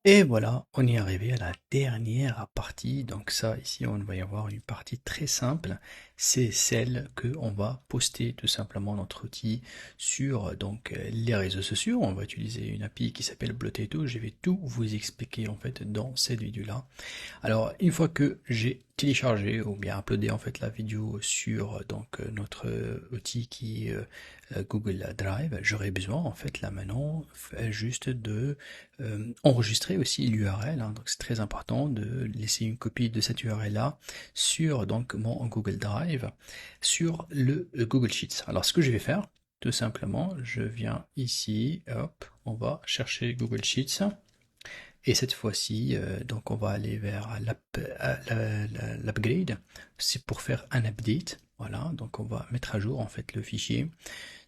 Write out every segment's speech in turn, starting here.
Et voilà, on est arrivé à la dernière partie. Donc ça, ici, on va y avoir une partie très simple. C'est celle que on va poster tout simplement notre outil sur les réseaux sociaux. On va utiliser une API qui s'appelle Blotato. Je vais tout vous expliquer en fait dans cette vidéo-là. Alors, une fois que j'ai téléchargé ou bien uploadé en fait la vidéo sur notre outil qui est Google Drive, j'aurai besoin en fait là maintenant juste de enregistrer aussi l'URL. Donc c'est très important de laisser une copie de cette URL là sur mon Google Drive sur le Google Sheets. Alors ce que je vais faire, tout simplement, je viens ici, hop, on va chercher Google Sheets. Et cette fois-ci, donc on va aller vers l'upgrade. C'est pour faire un update. Voilà, donc on va mettre à jour en fait le fichier.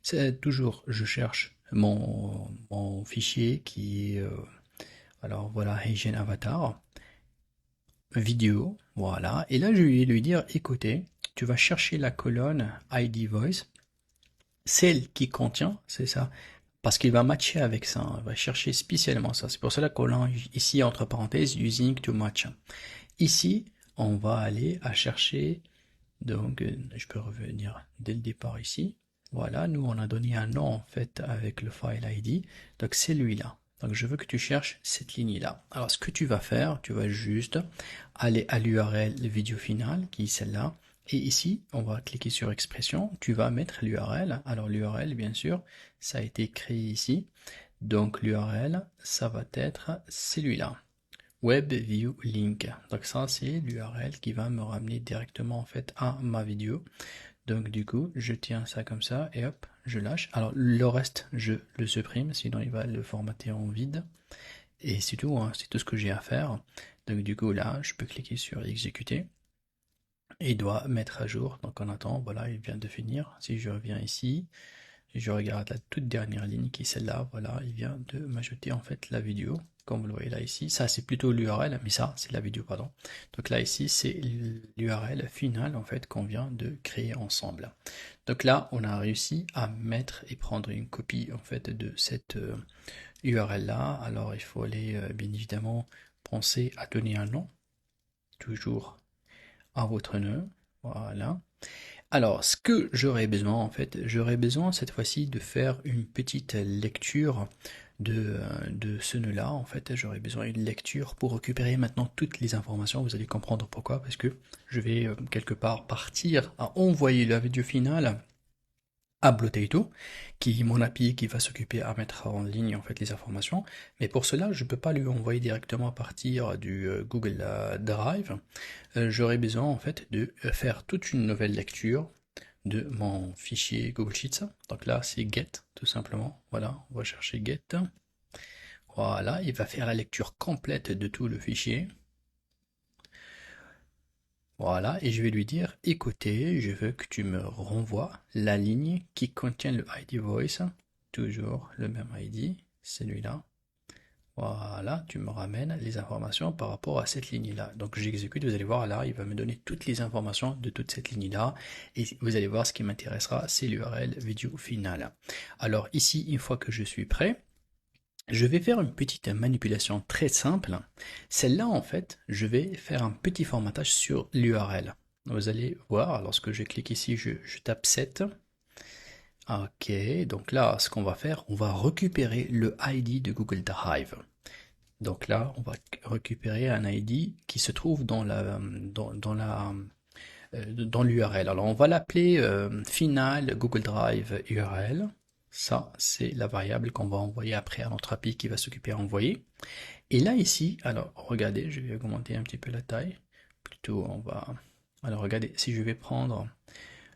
C'est toujours, je cherche mon fichier qui est, alors voilà, Hygiene Avatar, vidéo, voilà. Et là, je vais lui dire, écoutez, tu vas chercher la colonne ID Voice, celle qui contient, c'est ça, parce qu'il va matcher avec ça, hein. Il va chercher spécialement ça. C'est pour cela qu'on a ici, entre parenthèses, using to match. Ici, on va aller à chercher, je peux revenir dès le départ ici. Voilà, nous, on a donné un nom, en fait, avec le file ID. Donc, c'est lui-là. Donc, je veux que tu cherches cette ligne-là. Alors, ce que tu vas faire, tu vas juste aller à l'URL vidéo finale, qui est celle-là. Et ici, on va cliquer sur expression. Tu vas mettre l'URL. Alors, l'URL, bien sûr, ça a été créé ici. Donc, l'URL, ça va être celui-là. Web View Link. Donc ça, c'est l'URL qui va me ramener directement en fait à ma vidéo. Donc du coup, je tiens ça comme ça et hop, je lâche. Alors le reste, je le supprime, sinon il va le formater en vide. Et c'est tout, hein, c'est tout ce que j'ai à faire. Donc du coup là, je peux cliquer sur exécuter. Et il doit mettre à jour. Donc on attend, voilà, il vient de finir. Si je reviens ici, je regarde la toute dernière ligne qui est celle-là, voilà, il vient de m'ajouter en fait la vidéo, comme vous le voyez là ici. Ça c'est plutôt l'URL, mais ça c'est la vidéo, pardon. Donc là ici c'est l'URL finale en fait qu'on vient de créer ensemble. Donc là on a réussi à mettre et prendre une copie en fait de cette URL là. Alors il faut aller bien évidemment penser à donner un nom, toujours à votre nom, voilà. Alors, ce que j'aurais besoin, en fait, j'aurais besoin cette fois-ci de faire une petite lecture de ce nœud-là. En fait, j'aurais besoin d'une lecture pour récupérer maintenant toutes les informations. Vous allez comprendre pourquoi, parce que je vais quelque part partir à envoyer la vidéo finale à Blotato, qui est mon API qui va s'occuper à mettre en ligne en fait les informations. Mais pour cela, je ne peux pas lui envoyer directement à partir du Google Drive. J'aurais besoin en fait de faire toute une nouvelle lecture de mon fichier Google Sheets. Donc là, c'est get, tout simplement. Voilà, on va chercher get. Voilà, il va faire la lecture complète de tout le fichier. Voilà, et je vais lui dire, écoutez, je veux que tu me renvoies la ligne qui contient le ID voice, toujours le même ID, celui-là. Voilà, tu me ramènes les informations par rapport à cette ligne-là. Donc j'exécute, vous allez voir là, il va me donner toutes les informations de toute cette ligne-là. Et vous allez voir, ce qui m'intéressera, c'est l'URL vidéo finale. Alors ici, une fois que je suis prêt, je vais faire une petite manipulation très simple. Celle-là, en fait, je vais faire un petit formatage sur l'URL. Vous allez voir, lorsque je clique ici, je tape 7. Ok, donc là, ce qu'on va faire, on va récupérer le ID de Google Drive. Donc là, on va récupérer un ID qui se trouve dans l'URL. Alors on va l'appeler final Google Drive URL. Ça, c'est la variable qu'on va envoyer après à notre API qui va s'occuper à envoyer. Et là ici, alors regardez, je vais augmenter un petit peu la taille. Plutôt, on va. Alors regardez, si je vais prendre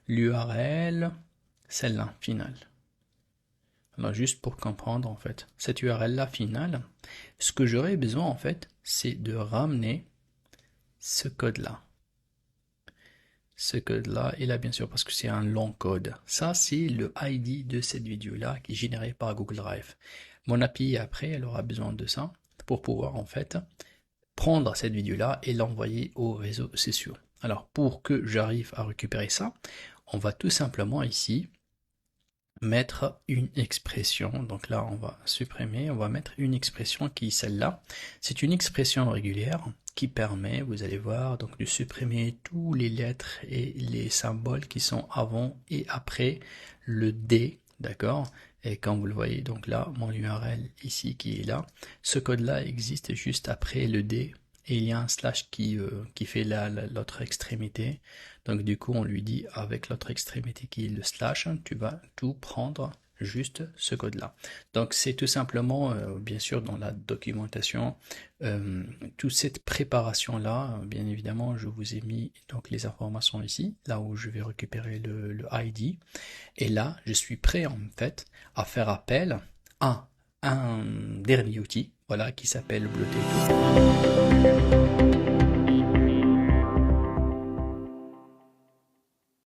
l'URL, celle-là, finale. Alors juste pour comprendre en fait, cette URL là finale, ce que j'aurais besoin en fait, c'est de ramener ce code là. Ce code là est là bien sûr parce que c'est un long code. Ça c'est le ID de cette vidéo là qui est généré par Google Drive. Mon API après, elle aura besoin de ça pour pouvoir en fait prendre cette vidéo là et l'envoyer aux réseaux sociaux. Alors pour que j'arrive à récupérer ça, on va tout simplement ici mettre une expression. Donc là, on va supprimer, on va mettre une expression qui est celle-là. C'est une expression régulière qui permet, vous allez voir, donc de supprimer tous les lettres et les symboles qui sont avant et après le D, d'accord? Et comme vous le voyez, donc là, mon URL ici qui est là, ce code-là existe juste après le D. Et il y a un slash qui fait l'autre extrémité. Donc du coup, on lui dit avec l'autre extrémité qui est le slash, tu vas tout prendre juste ce code-là. Donc c'est tout simplement, bien sûr, dans la documentation, toute cette préparation-là, bien évidemment, je vous ai mis donc les informations ici, là où je vais récupérer le ID. Et là, je suis prêt en fait à faire appel à un dernier outil, voilà, qui s'appelle Bloteto.